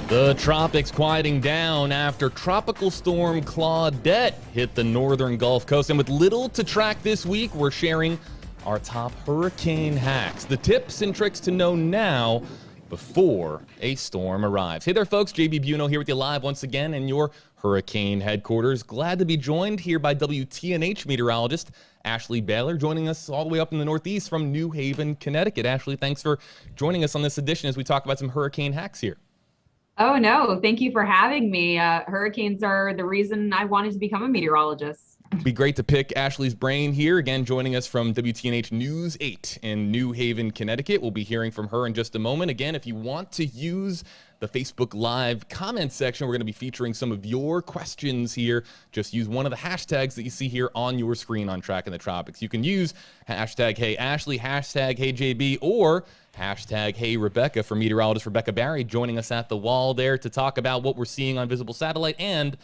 The tropics quieting down after Tropical Storm Claudette hit the northern Gulf Coast. And with little to track this week, we're sharing our top hurricane hacks, the tips and tricks to know now before a storm arrives. Hey there, folks. JB Buno here with you live once again in your hurricane headquarters. Glad to be joined here by WTNH meteorologist Ashley Baylor, joining us all the way up in the Northeast from New Haven, Connecticut. Ashley, thanks for joining us on this edition as we talk about some hurricane hacks here. Oh, no. Thank you for having me. Hurricanes are the reason I wanted to become a meteorologist. It'd be great to pick Ashley's brain here. Again, joining us from WTNH News 8 in New Haven, Connecticut. We'll be hearing from her in just a moment. Again, if you want to use the Facebook Live comment section, we're going to be featuring some of your questions here. Just use one of the hashtags that you see here on your screen on Tracking the Tropics. You can use hashtag Hey Ashley, hashtag Hey JB, or hashtag Hey Rebecca for meteorologist Rebecca Barry joining us at the wall there to talk about what we're seeing on visible satellite and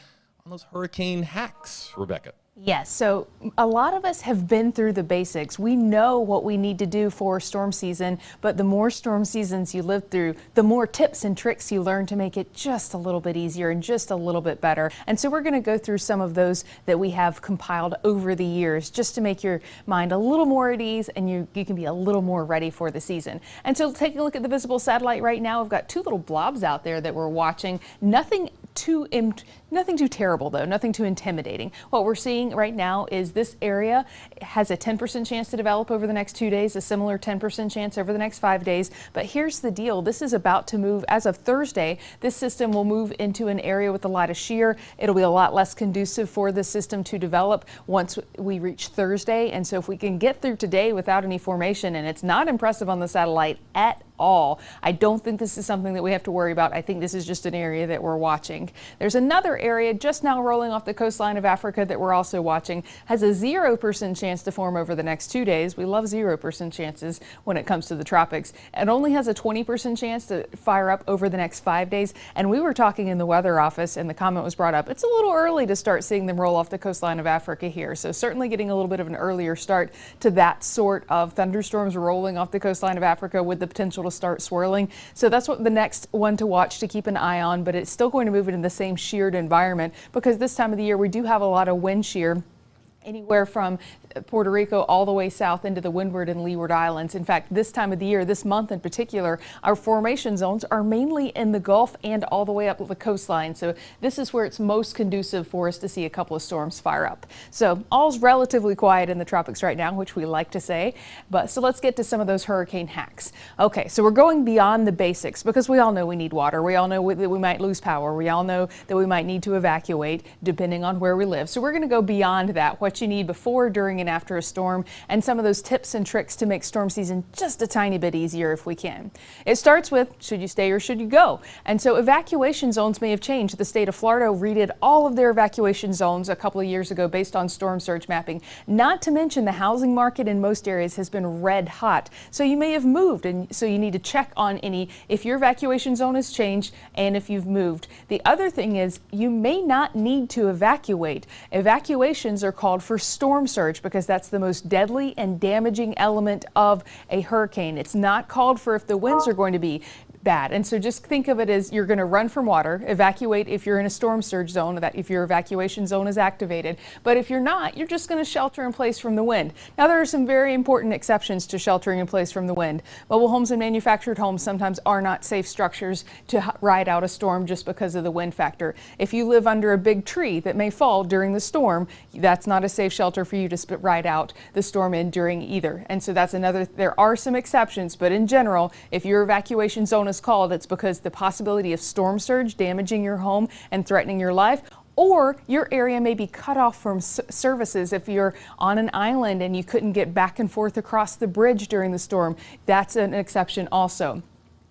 on those hurricane hacks, Rebecca. Yes, so a lot of us have been through the basics. We know what we need to do for storm season, but the more storm seasons you live through, the more tips and tricks you learn to make it just a little bit easier and just a little bit better. And so we're going to go through some of those that we have compiled over the years just to make your mind a little more at ease and you can be a little more ready for the season. And so take a look at the visible satellite right now. We've got two little blobs out there that we're watching. Nothing too terrible though, nothing too intimidating. What we're seeing right now is this area has a 10% chance to develop over the next 2 days, a similar 10% chance over the next 5 days. But here's the deal. This is about to move as of Thursday. This system will move into an area with a lot of shear. It'll be a lot less conducive for the system to develop once we reach Thursday. And so if we can get through today without any formation, and it's not impressive on the satellite at all, I don't think this is something that we have to worry about. I think this is just an area that we're watching. There's another area just now rolling off the coastline of Africa that we're also watching. Has a 0% chance to form over the next 2 days. We love 0% chances when it comes to the tropics. It only has a 20% chance to fire up over the next 5 days. And we were talking in the weather office and the comment was brought up, it's a little early to start seeing them roll off the coastline of Africa here. So certainly getting a little bit of an earlier start to that sort of thunderstorms rolling off the coastline of Africa with the potential to start swirling. So that's what the next one to watch, to keep an eye on, but it's still going to move it in the same sheared environment because this time of the year we do have a lot of wind shear anywhere from Puerto Rico all the way south into the Windward and Leeward Islands. In fact, this time of the year, this month in particular, our formation zones are mainly in the Gulf and all the way up the coastline. So this is where it's most conducive for us to see a couple of storms fire up. So all's relatively quiet in the tropics right now, which we like to say. But so let's get to some of those hurricane hacks. Okay, so we're going beyond the basics because we all know we need water. We all know that we might lose power. We all know that we might need to evacuate depending on where we live. So we're going to go beyond that, what you need before, during, and after a storm, and some of those tips and tricks to make storm season just a tiny bit easier if we can. It starts with, should you stay or should you go? And so evacuation zones may have changed. The state of Florida redid all of their evacuation zones a couple of years ago based on storm surge mapping. Not to mention the housing market in most areas has been red hot. So you may have moved, and so you need to check on if your evacuation zone has changed and if you've moved. The other thing is you may not need to evacuate. Evacuations are called for storm surge because that's the most deadly and damaging element of a hurricane. It's not called for if the winds are going to be bad. And so just think of it as you're going to run from water, evacuate if you're in a storm surge zone, that if your evacuation zone is activated. But if you're not, you're just going to shelter in place from the wind. Now, there are some very important exceptions to sheltering in place from the wind. Mobile homes and manufactured homes sometimes are not safe structures to ride out a storm just because of the wind factor. If you live under a big tree that may fall during the storm, that's not a safe shelter for you to ride out the storm in during either. And so that's another, there are some exceptions, but in general, if your evacuation zone is called, it's because the possibility of storm surge damaging your home and threatening your life, or your area may be cut off from services. If you're on an island and you couldn't get back and forth across the bridge during the storm, that's an exception also.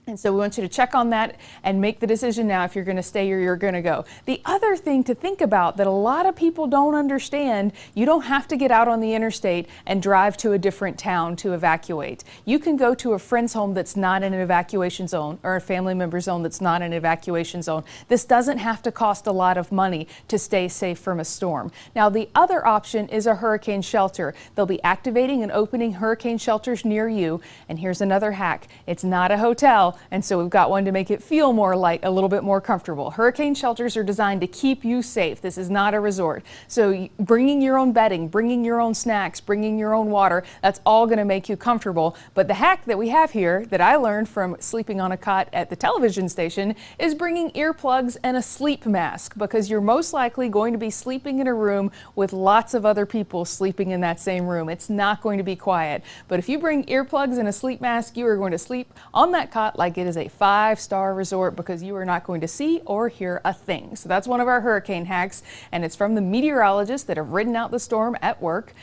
And so we want you to check on that and make the decision now if you're going to stay or you're going to go. The other thing to think about that a lot of people don't understand, you don't have to get out on the interstate and drive to a different town to evacuate. You can go to a friend's home that's not in an evacuation zone or a family member's zone that's not in an evacuation zone. This doesn't have to cost a lot of money to stay safe from a storm. Now, the other option is a hurricane shelter. They'll be activating and opening hurricane shelters near you. And here's another hack. It's not a hotel. and so we've got one to make it feel more like a little bit more comfortable. Hurricane shelters are designed to keep you safe. This is not a resort. So bringing your own bedding, bringing your own snacks, bringing your own water, that's all going to make you comfortable. But the hack that we have here that I learned from sleeping on a cot at the television station is bringing earplugs and a sleep mask, because you're most likely going to be sleeping in a room with lots of other people sleeping in that same room. It's not going to be quiet. But if you bring earplugs and a sleep mask, you are going to sleep on that cot like it is a 5-star resort, because you are not going to see or hear a thing. So that's one of our hurricane hacks, and it's from the meteorologists that have ridden out the storm at work.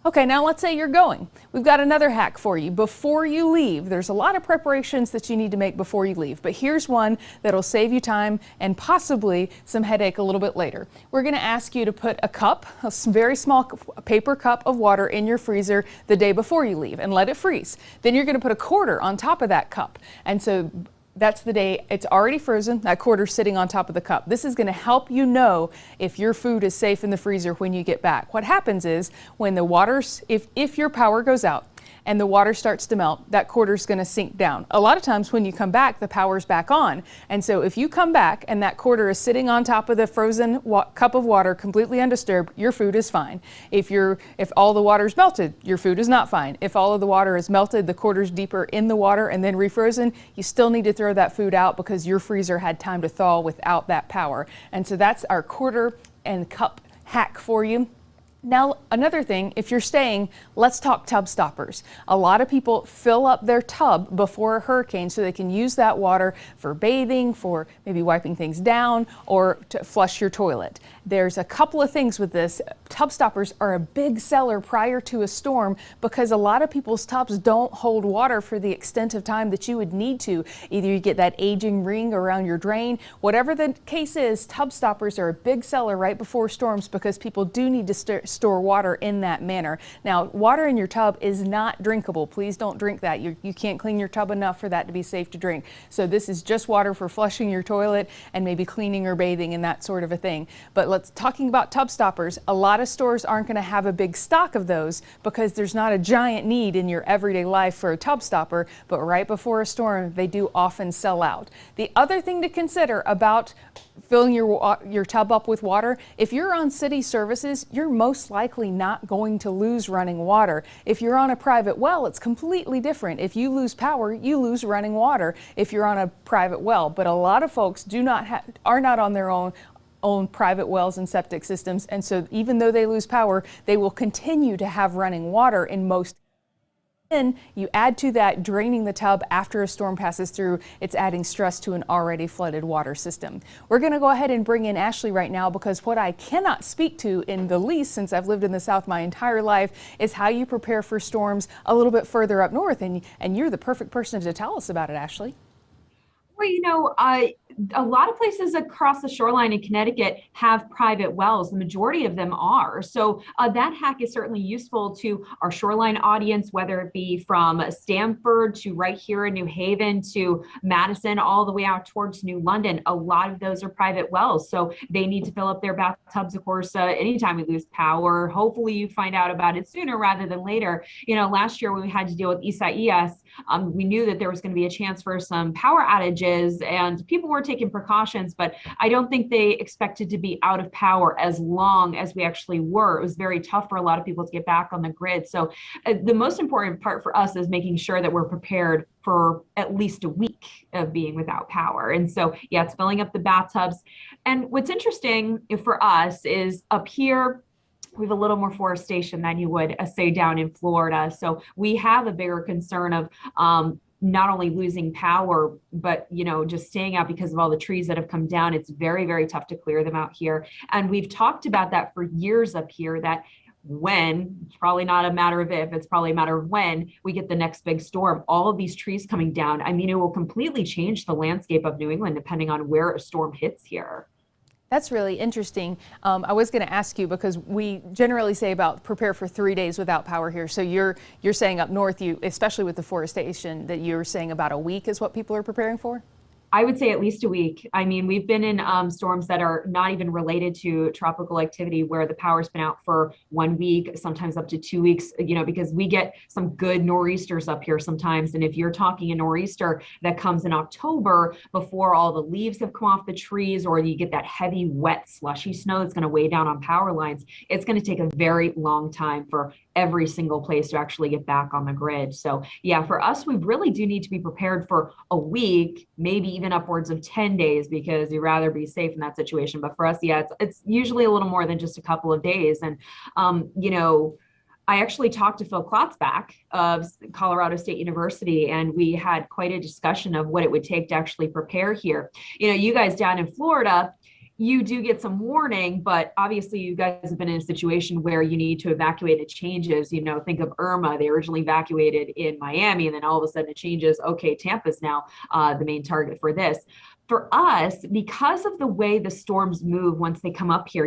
Okay, now let's say you're going. We've got another hack for you. Before you leave, there's a lot of preparations that you need to make before you leave, but here's one that'll save you time and possibly some headache a little bit later. We're going to ask you to put a cup, a very small paper cup of water in your freezer the day before you leave and let it freeze. Then you're going to put a quarter on top of that cup. And so that's the day it's already frozen, that quarter's sitting on top of the cup. This is going to help you know if your food is safe in the freezer when you get back. What happens is when the water's, if your power goes out and the water starts to melt, that quarter's going to sink down. A lot of times when you come back, the power's back on. And so if you come back and that quarter is sitting on top of the frozen cup of water completely undisturbed, your food is fine. If all the water's melted, your food is not fine. If all of the water is melted, the quarter's deeper in the water and then refrozen, you still need to throw that food out because your freezer had time to thaw without that power. And so that's our quarter and cup hack for you. Now, another thing, if you're staying, let's talk tub stoppers. A lot of people fill up their tub before a hurricane so they can use that water for bathing, for maybe wiping things down, or to flush your toilet. There's a couple of things with this. Tub stoppers are a big seller prior to a storm because a lot of people's tubs don't hold water for the extent of time that you would need to. Either you get that aging ring around your drain, whatever the case is, tub stoppers are a big seller right before storms because people do need to store water in that manner. Now, water in your tub is not drinkable. Please don't drink that. You can't clean your tub enough for that to be safe to drink. So this is just water for flushing your toilet and maybe cleaning or bathing and that sort of a thing. But talking about tub stoppers, a lot of stores aren't going to have a big stock of those because there's not a giant need in your everyday life for a tub stopper, but right before a storm, they do often sell out. The other thing to consider about filling your tub up with water, if you're on city services, you're most likely not going to lose running water. If you're on a private well, it's completely different. If you lose power, you lose running water if you're on a private well. But a lot of folks are not on their own private wells and septic systems, and so even though they lose power, they will continue to have running water in most. Then you add to that draining the tub after a storm passes through, it's adding stress to an already flooded water system. We're going to go ahead and bring in Ashley right now because what I cannot speak to in the least since I've lived in the South my entire life is how you prepare for storms a little bit further up north, and you're the perfect person to tell us about it, Ashley. Well, a lot of places across the shoreline in Connecticut have private wells. The majority of them are. So that hack is certainly useful to our shoreline audience, whether it be from Stamford to right here in New Haven to Madison, all the way out towards New London. A lot of those are private wells. So they need to fill up their bathtubs, of course, anytime we lose power. Hopefully you find out about it sooner rather than later. Last year when we had to deal with Isaias, we knew that there was going to be a chance for some power outages and people were taking precautions, but I don't think they expected to be out of power as long as we actually were. It was very tough for a lot of people to get back on the grid. So the most important part for us is making sure that we're prepared for at least a week of being without power. And so, yeah, it's filling up the bathtubs. And what's interesting for us is up here, we have a little more forestation than you would say down in Florida. So we have a bigger concern of not only losing power, but, just staying out because of all the trees that have come down. It's very, very tough to clear them out here. And we've talked about that for years up here, that it's probably not a matter of if, it's probably a matter of when we get the next big storm, all of these trees coming down. I mean, it will completely change the landscape of New England depending on where a storm hits here. That's really interesting. I was going to ask you because we generally say about prepare for 3 days without power here. So you're saying up north, especially with deforestation, that you're saying about a week is what people are preparing for? I would say at least a week. I mean, we've been in storms that are not even related to tropical activity where the power's been out for 1 week, sometimes up to 2 weeks, because we get some good nor'easters up here sometimes. And if you're talking a nor'easter that comes in October before all the leaves have come off the trees, or you get that heavy, wet, slushy snow that's going to weigh down on power lines, it's going to take a very long time for every single place to actually get back on the grid. So yeah, for us, we really do need to be prepared for a week, maybe even upwards of 10 days, because you'd rather be safe in that situation. But for us, yeah, it's usually a little more than just a couple of days. And, I actually talked to Phil Klotzbach of Colorado State University, and we had quite a discussion of what it would take to actually prepare here. You guys down in Florida, you do get some warning, but obviously you guys have been in a situation where you need to evacuate. It changes, think of Irma. They originally evacuated in Miami, and then all of a sudden it changes. Okay, Tampa's now the main target for this. For us, because of the way the storms move once they come up here,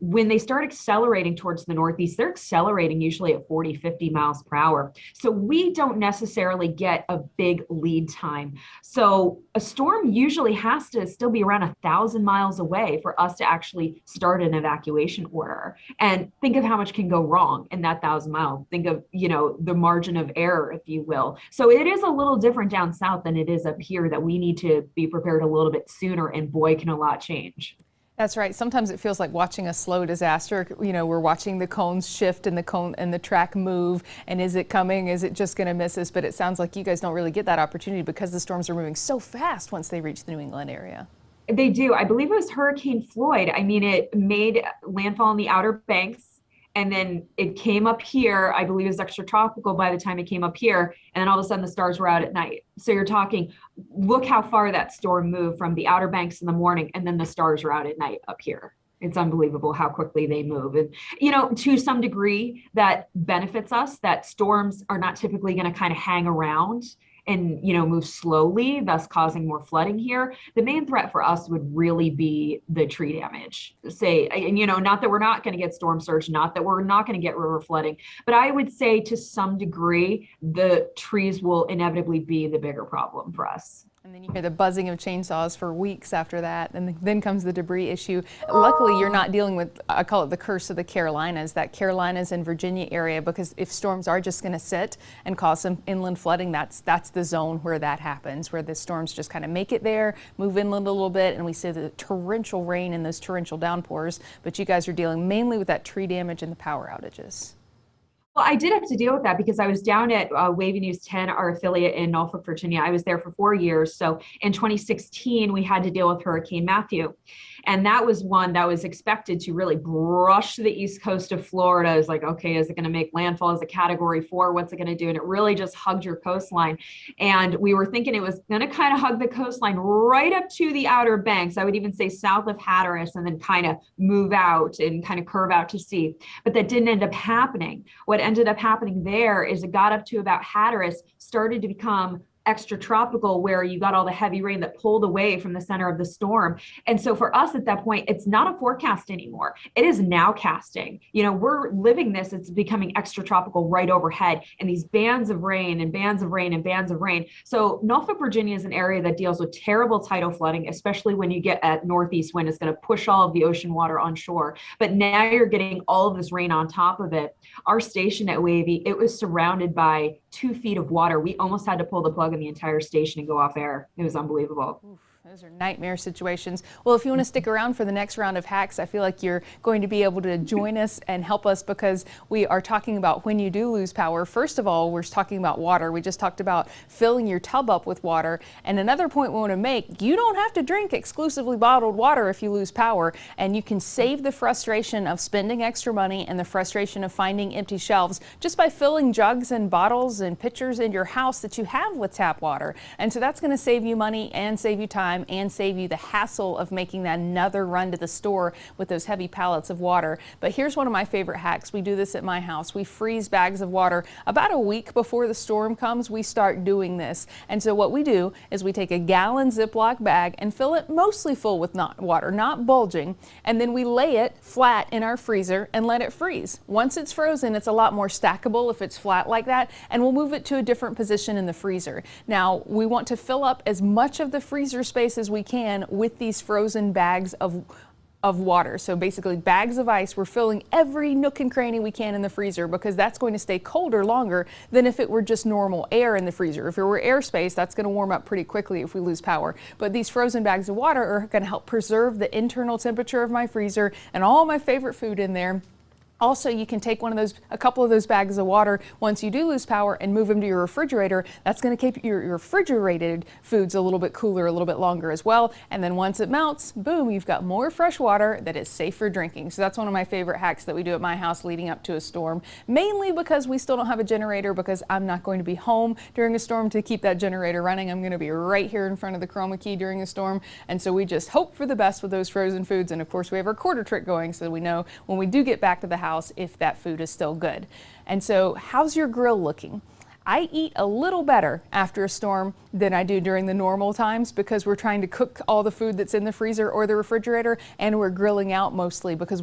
when they start accelerating towards the northeast, they're accelerating usually at 40, 50 miles per hour. So we don't necessarily get a big lead time. So a storm usually has to still be around 1,000 miles away for us to actually start an evacuation order. And think of how much can go wrong in that 1,000 miles. Think of, the margin of error, if you will. So it is a little different down south than it is up here, that we need to be prepared a little bit sooner, and boy, can a lot change. That's right. Sometimes it feels like watching a slow disaster. We're watching the cones shift and the track move. And is it coming? Is it just going to miss us? But it sounds like you guys don't really get that opportunity because the storms are moving so fast once they reach the New England area. They do. I believe it was Hurricane Floyd. I mean, it made landfall in the Outer Banks, and then it came up here. I believe it was extratropical by the time it came up here. And then all of a sudden the stars were out at night. So you're talking, look how far that storm moved from the Outer Banks in the morning, and then the stars were out at night up here. It's unbelievable how quickly they move. And, to some degree that benefits us, that storms are not typically going to kind of hang around and, move slowly, thus causing more flooding here. The main threat for us would really be the tree damage. Not that we're not going to get storm surge, not that we're not going to get river flooding, but I would say to some degree, the trees will inevitably be the bigger problem for us. And then you hear the buzzing of chainsaws for weeks after that, and then comes the debris issue. Luckily, you're not dealing with, I call it the curse of the Carolinas, that Carolinas and Virginia area, because if storms are just going to sit and cause some inland flooding, that's the zone where that happens, where the storms just kind of make it there, move inland a little bit, and we see the torrential rain and those torrential downpours. But you guys are dealing mainly with that tree damage and the power outages. Well, I did have to deal with that because I was down at Wavy News 10, our affiliate in Norfolk, Virginia. I was there for 4 years. So in 2016, we had to deal with Hurricane Matthew. And that was one that was expected to really brush the east coast of Florida. It was like, okay, is it going to make landfall as a Category 4? What's it going to do? And it really just hugged your coastline. And we were thinking it was going to kind of hug the coastline right up to the Outer Banks. I would even say south of Hatteras, and then kind of move out and kind of curve out to sea. But that didn't end up happening. What ended up happening there is it got up to about Hatteras, started to become extratropical, where you got all the heavy rain that pulled away from the center of the storm. And so for us at that point, it's not a forecast anymore. It is now casting. We're living this. It's becoming extratropical right overhead, and these bands of rain and bands of rain and bands of rain. So Norfolk, Virginia is an area that deals with terrible tidal flooding, especially when you get at northeast wind. It's going to push all of the ocean water on shore. But now you're getting all of this rain on top of it. Our station at Wavy, it was surrounded by 2 feet of water. We almost had to pull the plug in the entire station and go off air. It was unbelievable. Oof. Those are nightmare situations. Well, if you want to stick around for the next round of hacks, I feel like you're going to be able to join us and help us, because we are talking about when you do lose power. First of all, we're talking about water. We just talked about filling your tub up with water. And another point we want to make, you don't have to drink exclusively bottled water if you lose power, and you can save the frustration of spending extra money and the frustration of finding empty shelves just by filling jugs and bottles and pitchers in your house that you have with tap water. And so that's going to save you money and save you time and save you the hassle of making that another run to the store with those heavy pallets of water. But here's one of my favorite hacks. We do this at my house. We freeze bags of water about a week before the storm comes. We start doing this. And so what we do is we take a gallon Ziploc bag and fill it mostly full with water, not bulging. And then we lay it flat in our freezer and let it freeze. Once it's frozen, it's a lot more stackable if it's flat like that. And we'll move it to a different position in the freezer. Now, we want to fill up as much of the freezer space as we can with these frozen bags of water. So basically bags of ice, we're filling every nook and cranny we can in the freezer because that's going to stay colder longer than if it were just normal air in the freezer. If it were airspace, that's going to warm up pretty quickly if we lose power. But these frozen bags of water are going to help preserve the internal temperature of my freezer and all my favorite food in there. Also, you can take a couple of those bags of water once you do lose power and move them to your refrigerator. That's going to keep your refrigerated foods a little bit cooler, a little bit longer as well. And then once it melts, boom, you've got more fresh water that is safe for drinking. So that's one of my favorite hacks that we do at my house leading up to a storm, mainly because we still don't have a generator because I'm not going to be home during a storm to keep that generator running. I'm going to be right here in front of the chroma key during a storm. And so we just hope for the best with those frozen foods. And of course, we have our quarter trick going so we know when we do get back to the house if that food is still good. And so how's your grill looking? I eat a little better after a storm than I do during the normal times because we're trying to cook all the food that's in the freezer or the refrigerator, and we're grilling out mostly because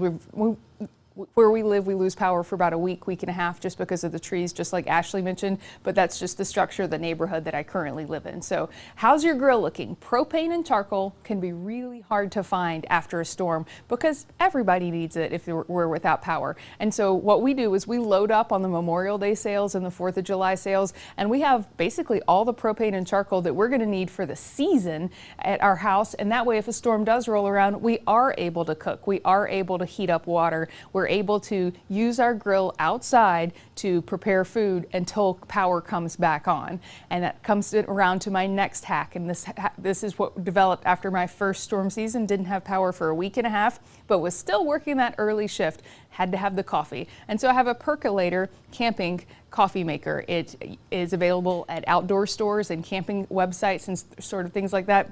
where we live, we lose power for about a week and a half just because of the trees, just like Ashley mentioned, but that's just the structure of the neighborhood that I currently live in. So how's your grill looking? Propane and charcoal can be really hard to find after a storm because everybody needs it if we're without power. And so what we do is we load up on the Memorial Day sales and the 4th of July sales, and we have basically all the propane and charcoal that we're gonna need for the season at our house. And that way, if a storm does roll around, we are able to cook. We are able to heat up water. We're able to use our grill outside to prepare food until power comes back on. And that comes around to my next hack. And this is what developed after my first storm season. Didn't have power for a week and a half, but was still working that early shift. Had to have the coffee. And so I have a percolator camping coffee maker. It is available at outdoor stores and camping websites and sort of things like that.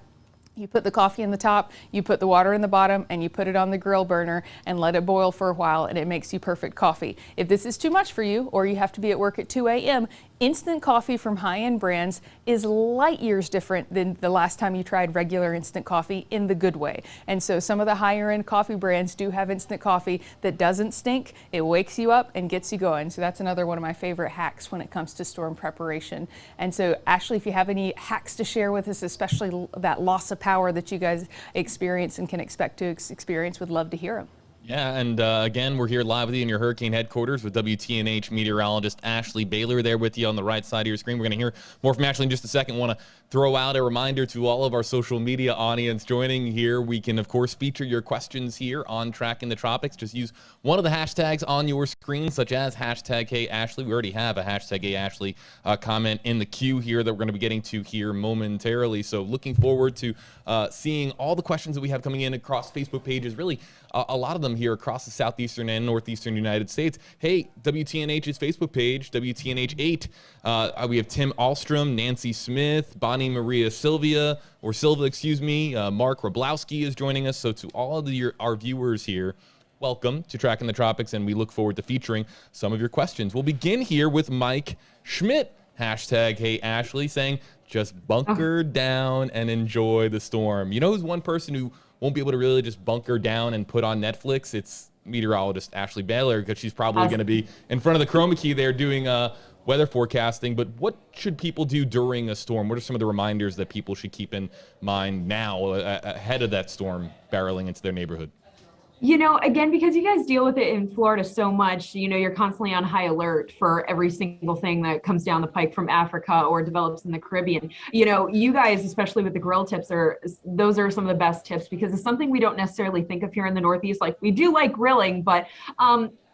You put the coffee in the top, you put the water in the bottom, and you put it on the grill burner and let it boil for a while, and it makes you perfect coffee. If this is too much for you, or you have to be at work at 2 a.m., instant coffee from high-end brands is light years different than the last time you tried regular instant coffee in the good way. And so some of the higher-end coffee brands do have instant coffee that doesn't stink. It wakes you up and gets you going. So that's another one of my favorite hacks when it comes to storm preparation. And so Ashley, if you have any hacks to share with us, especially that loss of power that you guys experience and can expect to experience, would love to hear them. Yeah, and again, we're here live with you in your hurricane headquarters with WTNH meteorologist Ashley Baylor there with you on the right side of your screen. We're going to hear more from Ashley in just a second. Want to throw out a reminder to all of our social media audience joining here. We can, of course, feature your questions here on Tracking the Tropics. Just use one of the hashtags on your screen, such as hashtag Hey Ashley. We already have a hashtag Hey Ashley comment in the queue here that we're going to be getting to here momentarily. So looking forward to seeing all the questions that we have coming in across Facebook pages, really a lot of them here across the southeastern and northeastern United States. Hey, WTNH's Facebook page, WTNH8. We have Tim Alstrom, Nancy Smith, Bonnie Maria Silva, excuse me. Mark Rablowski is joining us. So to all of our viewers here, welcome to Tracking the Tropics, and we look forward to featuring some of your questions. We'll begin here with Mike Schmidt, hashtag Hey Ashley, saying, just bunker down and enjoy the storm. You know who's one person who won't be able to really just bunker down and put on Netflix? It's meteorologist Ashley Baylor, because she's probably going to be in front of the chroma key there doing weather forecasting. But what should people do during a storm? What are some of the reminders that people should keep in mind now ahead of that storm barreling into their neighborhood? You know, again, because you guys deal with it in Florida so much, you know, you're constantly on high alert for every single thing that comes down the pike from Africa or develops in the Caribbean. You know, you guys, especially with the grill tips, those are some of the best tips, because it's something we don't necessarily think of here in the Northeast. Like, we do like grilling, but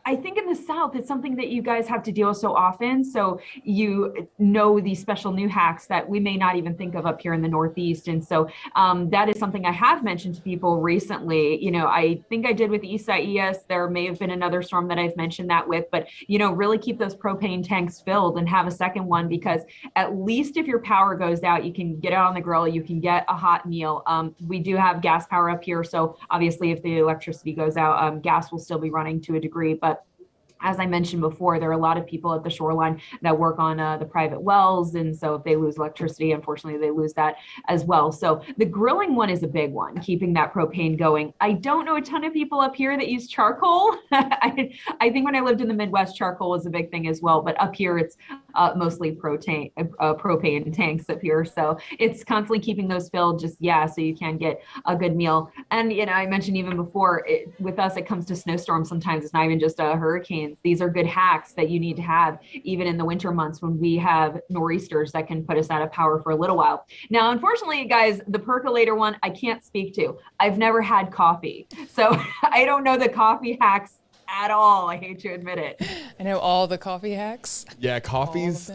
I think in the South, it's something that you guys have to deal with so often. So you know these special new hacks that we may not even think of up here in the Northeast. And so that is something I have mentioned to people recently. You know, I think I did with Isaias. There may have been another storm that I've mentioned that with, but, you know, really keep those propane tanks filled and have a second one, because at least if your power goes out, you can get out on the grill, you can get a hot meal. We do have gas power up here. So obviously if the electricity goes out, gas will still be running to a degree, but as I mentioned before, there are a lot of people at the shoreline that work on the private wells. And so if they lose electricity, unfortunately, they lose that as well. So the grilling one is a big one, keeping that propane going. I don't know a ton of people up here that use charcoal. I think when I lived in the Midwest, charcoal was a big thing as well. But up here, it's mostly propane tanks up here. So it's constantly keeping those filled just, so you can get a good meal. And, I mentioned even before, with us, it comes to snowstorms. Sometimes it's not even just hurricanes. These are good hacks that you need to have even in the winter months when we have nor'easters that can put us out of power for a little while. Now, unfortunately, guys, the percolator one, I can't speak to. I've never had coffee, so I don't know the coffee hacks at all. I hate to admit it. I know all the coffee hacks. Yeah, coffee's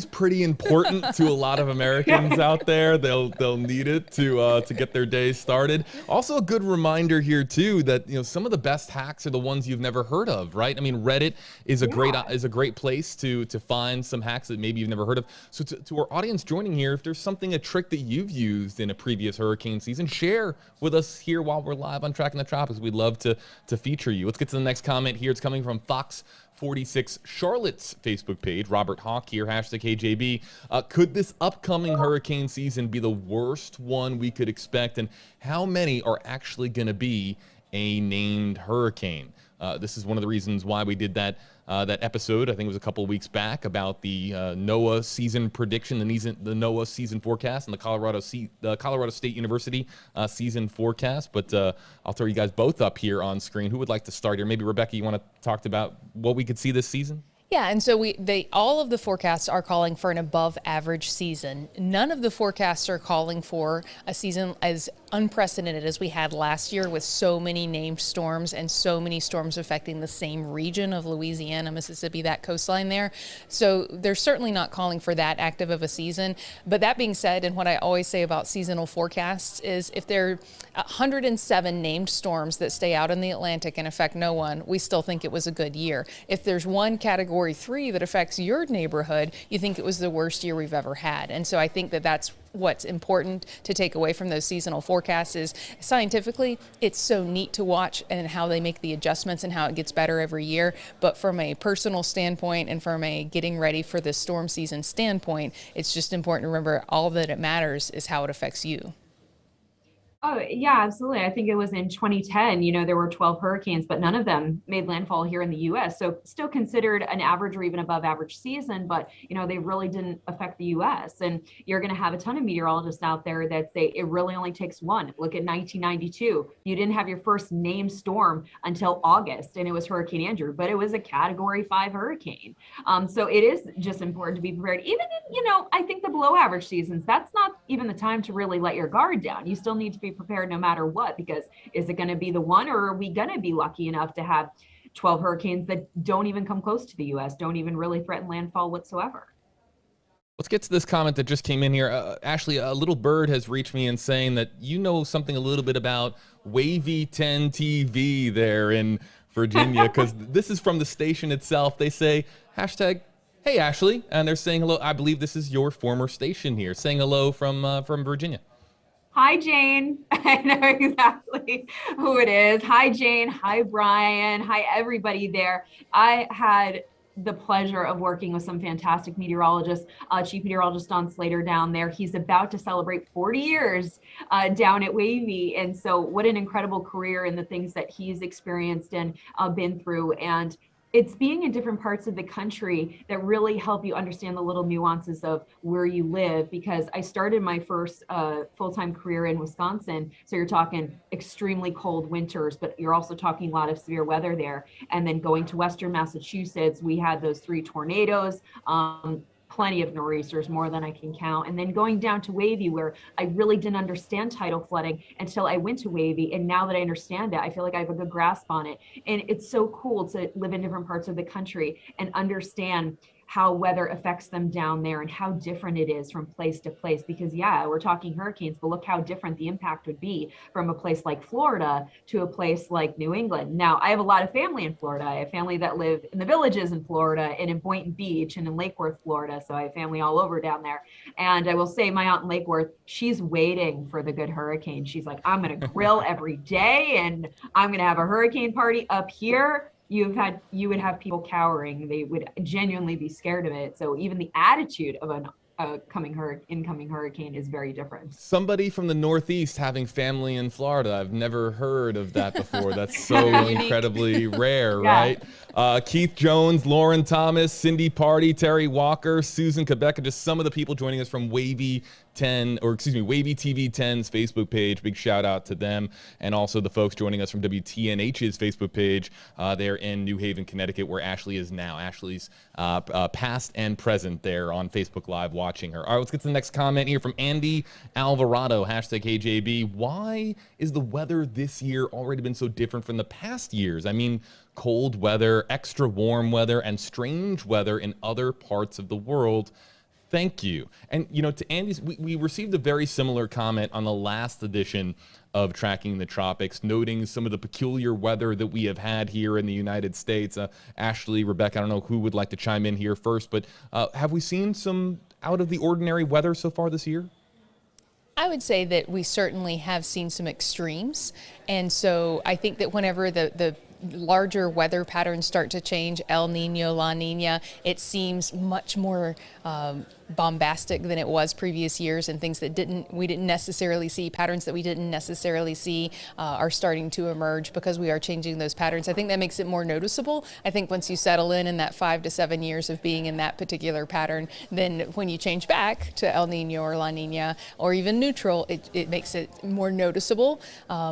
pretty important to a lot of Americans out there. They'll need it to get their day started. Also, a good reminder here too that some of the best hacks are the ones you've never heard of, right? I mean, Reddit is a great place to find some hacks that maybe you've never heard of. So to our audience joining here, if there's a trick that you've used in a previous hurricane season, share with us here while we're live on Tracking the Tropics. We'd love to feature you. Let's get to the next comment here. It's coming from Fox 46 Charlotte's Facebook page. Robert Hawk here, #KJB. Could this upcoming hurricane season be the worst one we could expect? And how many are actually going to be a named hurricane? This is one of the reasons why we did that episode, I think it was a couple of weeks back, about the NOAA season prediction, the NOAA season forecast, and the Colorado State University season forecast. But I'll throw you guys both up here on screen. Who would like to start here? Maybe Rebecca, you want to talk about what we could see this season? Yeah, and so all of the forecasts are calling for an above average season. None of the forecasts are calling for a season as unprecedented as we had last year, with so many named storms and so many storms affecting the same region of Louisiana, Mississippi, that coastline there. So they're certainly not calling for that active of a season. But that being said, and what I always say about seasonal forecasts is, if there are 107 named storms that stay out in the Atlantic and affect no one, we still think it was a good year. If there's one Category 3 that affects your neighborhood, you think it was the worst year we've ever had. And so I think that that's what's important to take away from those seasonal forecasts. Is scientifically, it's so neat to watch and how they make the adjustments and how it gets better every year. But from a personal standpoint and from a getting ready for the storm season standpoint, it's just important to remember all that it matters is how it affects you. Oh, yeah, absolutely. I think it was in 2010, there were 12 hurricanes, but none of them made landfall here in the US. So still considered an average or even above average season, but, they really didn't affect the US. And you're going to have a ton of meteorologists out there that say it really only takes one. Look at 1992. You didn't have your first named storm until August, and it was Hurricane Andrew, but it was a Category 5 hurricane. So it is just important to be prepared. Even in, I think the below average seasons, that's not even the time to really let your guard down. You still need to be prepared no matter what, because is it going to be the one, or are we going to be lucky enough to have 12 hurricanes that don't even come close to the US, don't even really threaten landfall whatsoever? Let's get to this comment that just came in here. Ashley, a little bird has reached me and saying that something a little bit about Wavy 10 TV there in Virginia, because this is from the station itself. They say #Hey Ashley, and they're saying hello. I believe this is your former station here, saying hello from Virginia. Hi, Jane. I know exactly who it is. Hi, Jane. Hi, Brian. Hi, everybody there. I had the pleasure of working with some fantastic meteorologists, Chief Meteorologist Don Slater down there. He's about to celebrate 40 years down at Wavy. And so what an incredible career, and the things that he's experienced and been through. And it's being in different parts of the country that really help you understand the little nuances of where you live, because I started my first full-time career in Wisconsin. So you're talking extremely cold winters, but you're also talking a lot of severe weather there. And then going to Western Massachusetts, we had those 3 tornadoes, plenty of nor'easters, more than I can count. And then going down to Wavy, where I really didn't understand tidal flooding until I went to Wavy. And now that I understand it, I feel like I have a good grasp on it. And it's so cool to live in different parts of the country and understand how weather affects them down there and how different it is from place to place. Because we're talking hurricanes, but look how different the impact would be from a place like Florida to a place like New England. Now, I have a lot of family in Florida. I have family that live in the Villages in Florida and in Boynton Beach and in Lake Worth, Florida. So I have family all over down there. And I will say my aunt in Lake Worth, she's waiting for the good hurricane. She's like, I'm going to grill every day and I'm going to have a hurricane party up here. You would have people cowering. They would genuinely be scared of it. So even the attitude of an incoming hurricane is very different. Somebody from the Northeast having family in Florida. I've never heard of that before. That's so incredibly rare, right? Keith Jones, Lauren Thomas, Cindy Party, Terry Walker, Susan Quebec, just some of the people joining us from Wavy TV 10's Facebook page. Big shout out to them. And also the folks joining us from WTNH's Facebook page. They're in New Haven, Connecticut, where Ashley is now. Ashley's past and present there on Facebook Live watching her. All right, let's get to the next comment here from Andy Alvarado, #KJB. Why is the weather this year already been so different from the past years? I mean, cold weather, extra warm weather, and strange weather in other parts of the world. Thank you. And, to Andy's, we received a very similar comment on the last edition of Tracking the Tropics, noting some of the peculiar weather that we have had here in the United States. Ashley, Rebecca, I don't know who would like to chime in here first, but have we seen some out of the ordinary weather so far this year? I would say that we certainly have seen some extremes. And so I think that whenever the larger weather patterns start to change, El Nino, La Nina, it seems much more bombastic than it was previous years, and things that we didn't necessarily see, patterns that we didn't necessarily see are starting to emerge because we are changing those patterns. I think that makes it more noticeable. I think once you settle in that 5 to 7 years of being in that particular pattern, then when you change back to El Nino or La Nina or even neutral, it makes it more noticeable.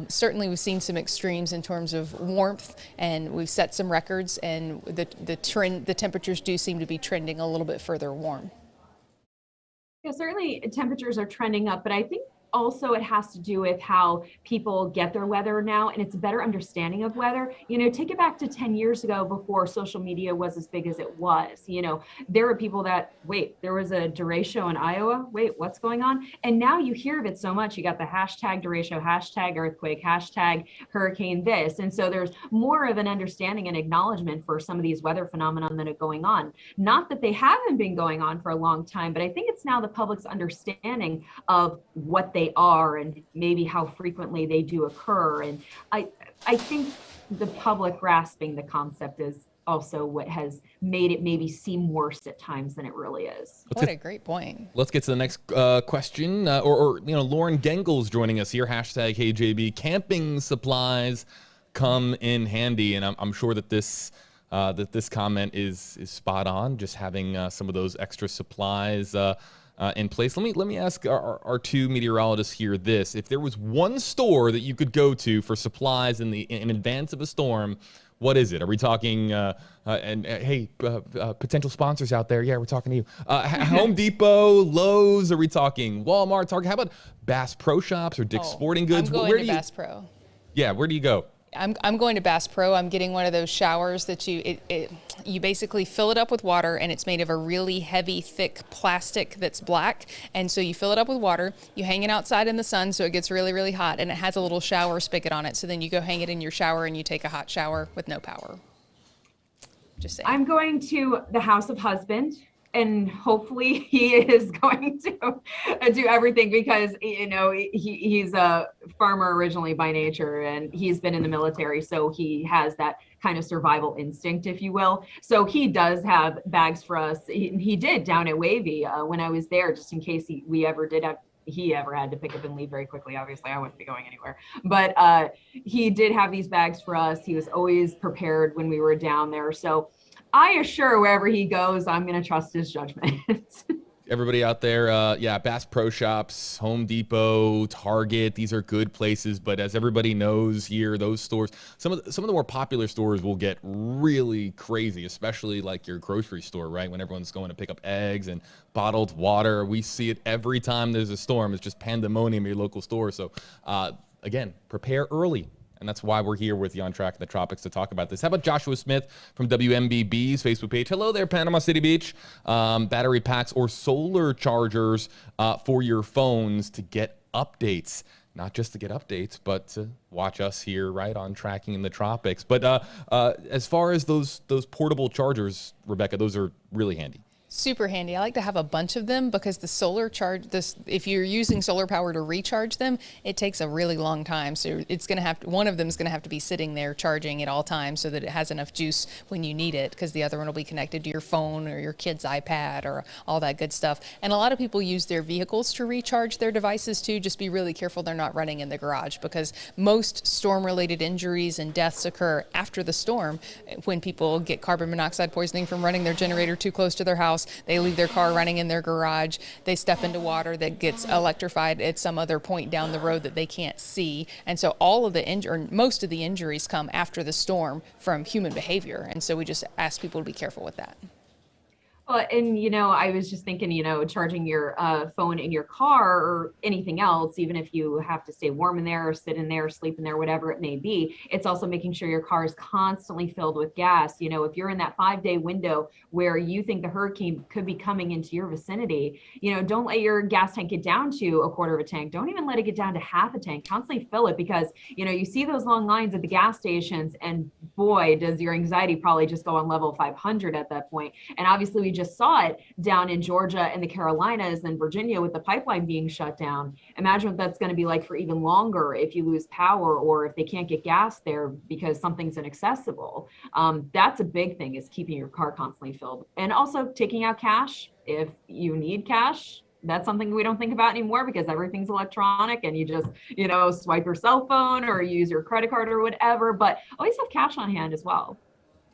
Certainly we've seen some extremes in terms of warmth, and we've set some records, and the temperatures do seem to be trending a little bit further warm. Yeah, certainly temperatures are trending up, but I think also it has to do with how people get their weather now, and it's a better understanding of weather. Take it back to 10 years ago before social media was as big as it was. There were people that, wait, there was a derecho in Iowa. Wait, what's going on? And now you hear of it so much. You got the hashtag derecho, hashtag earthquake, hashtag hurricane this. And so there's more of an understanding and acknowledgement for some of these weather phenomena that are going on. Not that they haven't been going on for a long time, but I think it's now the public's understanding of what they are and maybe how frequently they do occur. And I think the public grasping the concept is also what has made it maybe seem worse at times than it really is. What a great point. Let's get to the next question. Lauren Gengel's joining us here, #KJB. Camping supplies come in handy, and I'm sure that this comment is spot on. Just having some of those extra supplies in place. Let me ask our two meteorologists here this: if there was one store that you could go to for supplies in advance of a storm, what is it? Are we talking? Hey, potential sponsors out there? Yeah, we're talking to you. Home Depot, Lowe's. Are we talking Walmart, Target? How about Bass Pro Shops or Dick's Sporting Goods? I'm going to Bass Pro. Yeah, where do you go? I'm going to Bass Pro. I'm getting one of those showers that you basically fill it up with water, and it's made of a really heavy, thick plastic that's black. And so you fill it up with water, you hang it outside in the sun so it gets really, really hot, and it has a little shower spigot on it. So then you go hang it in your shower and you take a hot shower with no power. Just saying. I'm going to the House of Husband, and hopefully he is going to do everything because, he's a farmer originally by nature, and he's been in the military. So he has that kind of survival instinct, if you will. So he does have bags for us. He did down at Wavy when I was there, just in case he ever had to pick up and leave very quickly. Obviously, I wouldn't be going anywhere. But he did have these bags for us. He was always prepared when we were down there. So I assure wherever he goes, I'm going to trust his judgment. Everybody out there, Bass Pro Shops, Home Depot, Target, these are good places. But as everybody knows here, those stores, some of the more popular stores will get really crazy, especially like your grocery store, right? When everyone's going to pick up eggs and bottled water. We see it every time there's a storm. It's just pandemonium at your local store. So again, prepare early. And that's why we're here with you on Track the Tropics to talk about this. How about Joshua Smith from WMBB's Facebook page? Hello there, Panama City Beach. Battery packs or solar chargers for your phones to get updates. Not just to get updates, but to watch us here, right, on Tracking in the Tropics. But as far as those portable chargers, Rebecca, those are really handy. Super handy. I like to have a bunch of them because the solar charge, if you're using solar power to recharge them, it takes a really long time. So it's going to have one of them is going to have to be sitting there charging at all times so that it has enough juice when you need it, because the other one will be connected to your phone or your kid's iPad or all that good stuff. And a lot of people use their vehicles to recharge their devices too. Just be really careful they're not running in the garage, because most storm-related injuries and deaths occur after the storm when people get carbon monoxide poisoning from running their generator too close to their house. They leave their car running in their garage. They step into water that gets electrified at some other point down the road that they can't see. And so all of most of the injuries come after the storm from human behavior. And so we just ask people to be careful with that. And, I was just thinking, charging your phone in your car or anything else, even if you have to stay warm in there or sit in there, or sleep in there, whatever it may be, it's also making sure your car is constantly filled with gas. If you're in that 5-day window where you think the hurricane could be coming into your vicinity, don't let your gas tank get down to a quarter of a tank. Don't even let it get down to half a tank. Constantly fill it, because, you see those long lines at the gas stations, and boy, does your anxiety probably just go on level 500 at that point. And obviously we just saw it down in Georgia and the Carolinas and Virginia with the pipeline being shut down. Imagine what that's going to be like for even longer if you lose power or if they can't get gas there because something's inaccessible. That's a big thing, is keeping your car constantly filled. And also taking out cash if you need cash. That's something we don't think about anymore because everything's electronic and you just, swipe your cell phone or use your credit card or whatever, but always have cash on hand as well.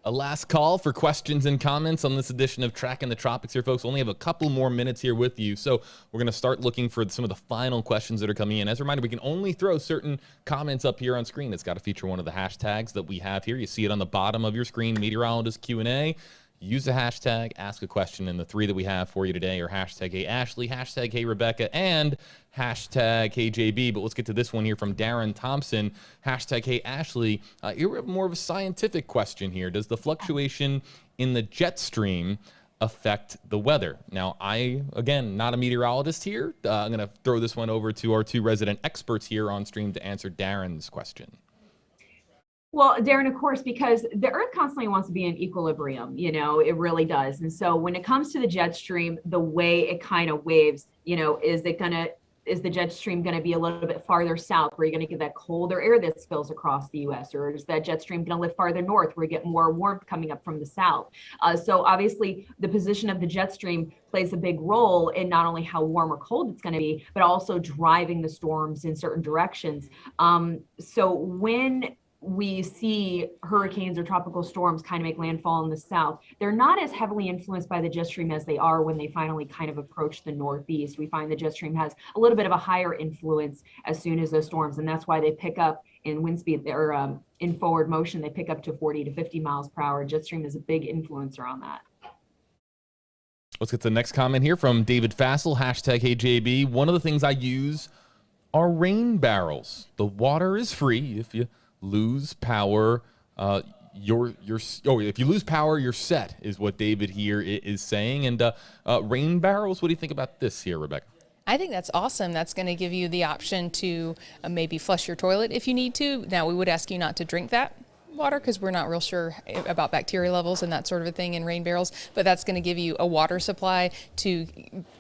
A last call for questions and comments on this edition of Tracking the Tropics here, folks. Only have a couple more minutes here with you, so we're going to start looking for some of the final questions that are coming in. As a reminder, we can only throw certain comments up here on screen. It's got to feature one of the hashtags that we have here. You see it on the bottom of your screen, Meteorologist Q&A. Use the hashtag, ask a question, and the three that we have for you today are hashtag Hey Ashley, hashtag Hey Rebecca, and hashtag Hey JB. But let's get to this one here from Darren Thompson. Hashtag Hey Ashley. You're more of a scientific question here. Does the fluctuation in the jet stream affect the weather? Now, again, not a meteorologist here. I'm going to throw this one over to our two resident experts here on stream to answer Darren's question. Well, Darren, of course, because the Earth constantly wants to be in equilibrium, it really does. And so when it comes to the jet stream, the way it kind of waves, is the jet stream going to be a little bit farther south where you're going to get that colder air that spills across the U.S., or is that jet stream going to lift farther north where you get more warmth coming up from the south? So obviously the position of the jet stream plays a big role in not only how warm or cold it's going to be, but also driving the storms in certain directions. So when we see hurricanes or tropical storms kind of make landfall in the south, they're not as heavily influenced by the jet stream as they are when they finally kind of approach the northeast. We find the jet stream has a little bit of a higher influence as soon as those storms, and that's why they pick up in wind speed, or in forward motion, they pick up to 40 to 50 miles per hour. Jet stream is a big influencer on that. Let's get to the next comment here from David Fassel, hashtag Hey JB. One of the things I use are rain barrels. The water is free. If you lose power, if you lose power, you're set, is what David here is saying. And rain barrels, what do you think about this here, Rebecca? I think that's awesome. That's going to give you the option to maybe flush your toilet if you need to. Now, we would ask you not to drink that water because we're not real sure about bacteria levels and that sort of a thing in rain barrels, but that's going to give you a water supply to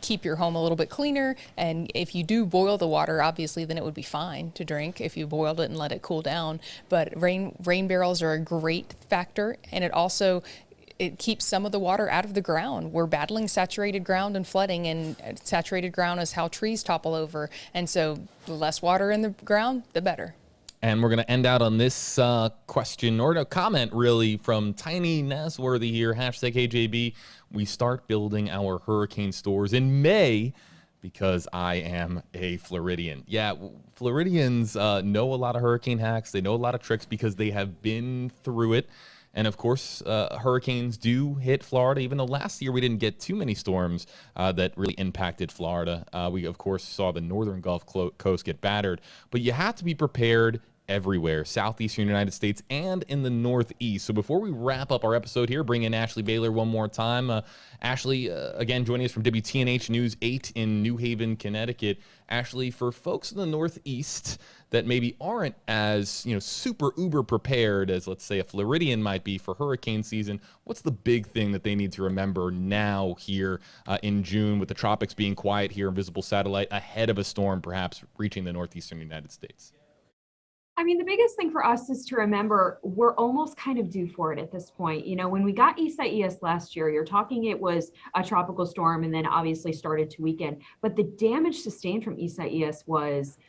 keep your home a little bit cleaner. And if you do boil the water, obviously, then it would be fine to drink if you boiled it and let it cool down. But rain barrels are a great factor, and it keeps some of the water out of the ground. We're battling saturated ground and flooding, and saturated ground is how trees topple over. And so the less water in the ground, the better. And we're going to end out on this question, or no comment really, from Tiny Nasworthy here, hashtag HJB. We start building our hurricane stores in May because I am a Floridian. Yeah, Floridians know a lot of hurricane hacks. They know a lot of tricks because they have been through it. And of course, hurricanes do hit Florida, even though last year we didn't get too many storms that really impacted Florida. We, of course, saw the northern Gulf Coast get battered. But you have to be prepared everywhere, southeastern United States and in the Northeast. So before we wrap up our episode here, bring in Ashley Baylor one more time. Ashley, again, joining us from WTNH News 8 in New Haven, Connecticut. Ashley, for folks in the Northeast that maybe aren't as, super uber prepared as, let's say, a Floridian might be for hurricane season, what's the big thing that they need to remember now here in June, with the tropics being quiet here, invisible satellite, ahead of a storm perhaps reaching the northeastern United States? I mean, the biggest thing for us is to remember we're almost kind of due for it at this point. When we got Isaias last year, you're talking it was a tropical storm and then obviously started to weaken. But the damage sustained from Isaias was,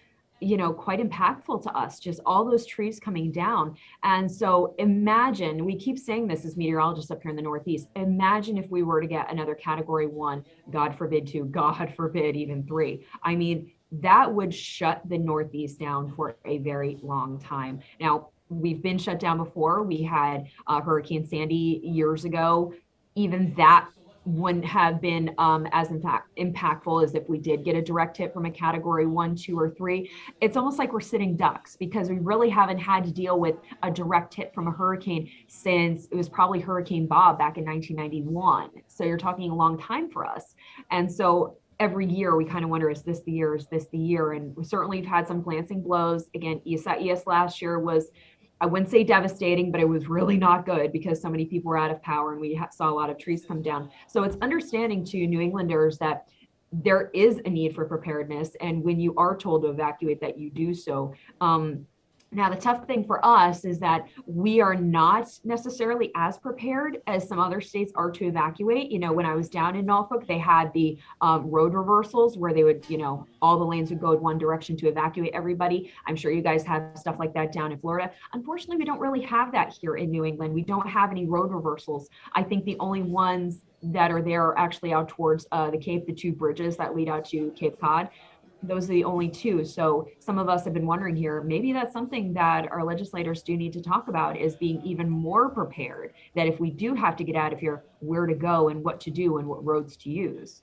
quite impactful to us, just all those trees coming down. And so imagine, we keep saying this as meteorologists up here in the Northeast, imagine if we were to get another category 1, God forbid 2, God forbid even 3. I mean, that would shut the Northeast down for a very long time. Now, we've been shut down before. We had Hurricane Sandy years ago. Even that wouldn't have been as impactful as if we did get a direct hit from a category 1, 2, or 3. It's almost like we're sitting ducks because we really haven't had to deal with a direct hit from a hurricane since it was probably Hurricane Bob back in 1991. So you're talking a long time for us. And so every year we kind of wonder, is this the year? Is this the year? And we certainly have had some glancing blows. Again, Isaias last year was, I wouldn't say devastating, but it was really not good because so many people were out of power and we saw a lot of trees come down. So it's understanding to New Englanders that there is a need for preparedness. And when you are told to evacuate, that you do so. Now, the tough thing for us is that we are not necessarily as prepared as some other states are to evacuate. When I was down in Norfolk, they had the road reversals where they would, all the lanes would go in one direction to evacuate everybody. I'm sure you guys have stuff like that down in Florida. Unfortunately, we don't really have that here in New England. We don't have any road reversals. I think the only ones that are there are actually out towards the Cape, the 2 bridges that lead out to Cape Cod. Those are the only 2. So some of us have been wondering here, maybe that's something that our legislators do need to talk about, is being even more prepared, that if we do have to get out of here, where to go and what to do and what roads to use.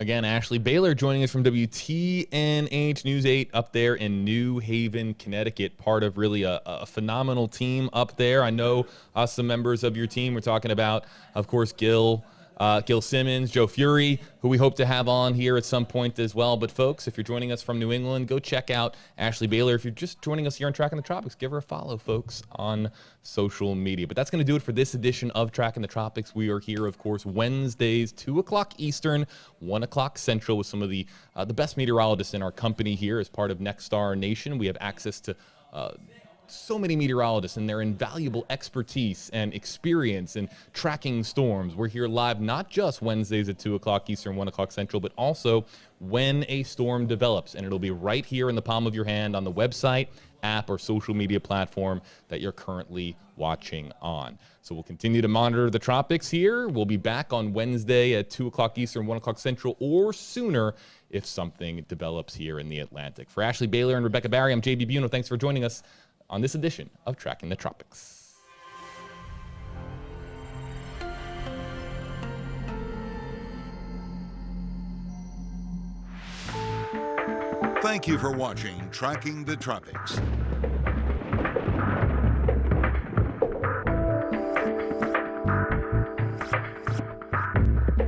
Again, Ashley Baylor joining us from WTNH News 8 up there in New Haven, Connecticut, part of really a phenomenal team up there. I know some members of your team. We're talking about, of course, Gil Simmons, Joe Fury, who we hope to have on here at some point as well. But folks, if you're joining us from New England, go check out Ashley Baylor. If you're just joining us here on Tracking the Tropics, give her a follow, folks, on social media. But that's going to do it for this edition of Tracking the Tropics. We are here, of course, Wednesdays, 2 o'clock Eastern, 1 o'clock Central, with some of the best meteorologists in our company here as part of Nexstar Nation. We have access to so many meteorologists and their invaluable expertise and experience in tracking storms. We're here live not just Wednesdays at 2 o'clock Eastern, 1 o'clock Central, but also when a storm develops. And it'll be right here in the palm of your hand on the website, app, or social media platform that you're currently watching on. So we'll continue to monitor the tropics here. We'll be back on Wednesday at 2 o'clock Eastern, 1 o'clock Central, or sooner if something develops here in the Atlantic. For Ashley Baylor and Rebecca Barry, I'm JB Buno. Thanks for joining us on this edition of Tracking the Tropics. Thank you for watching Tracking the Tropics.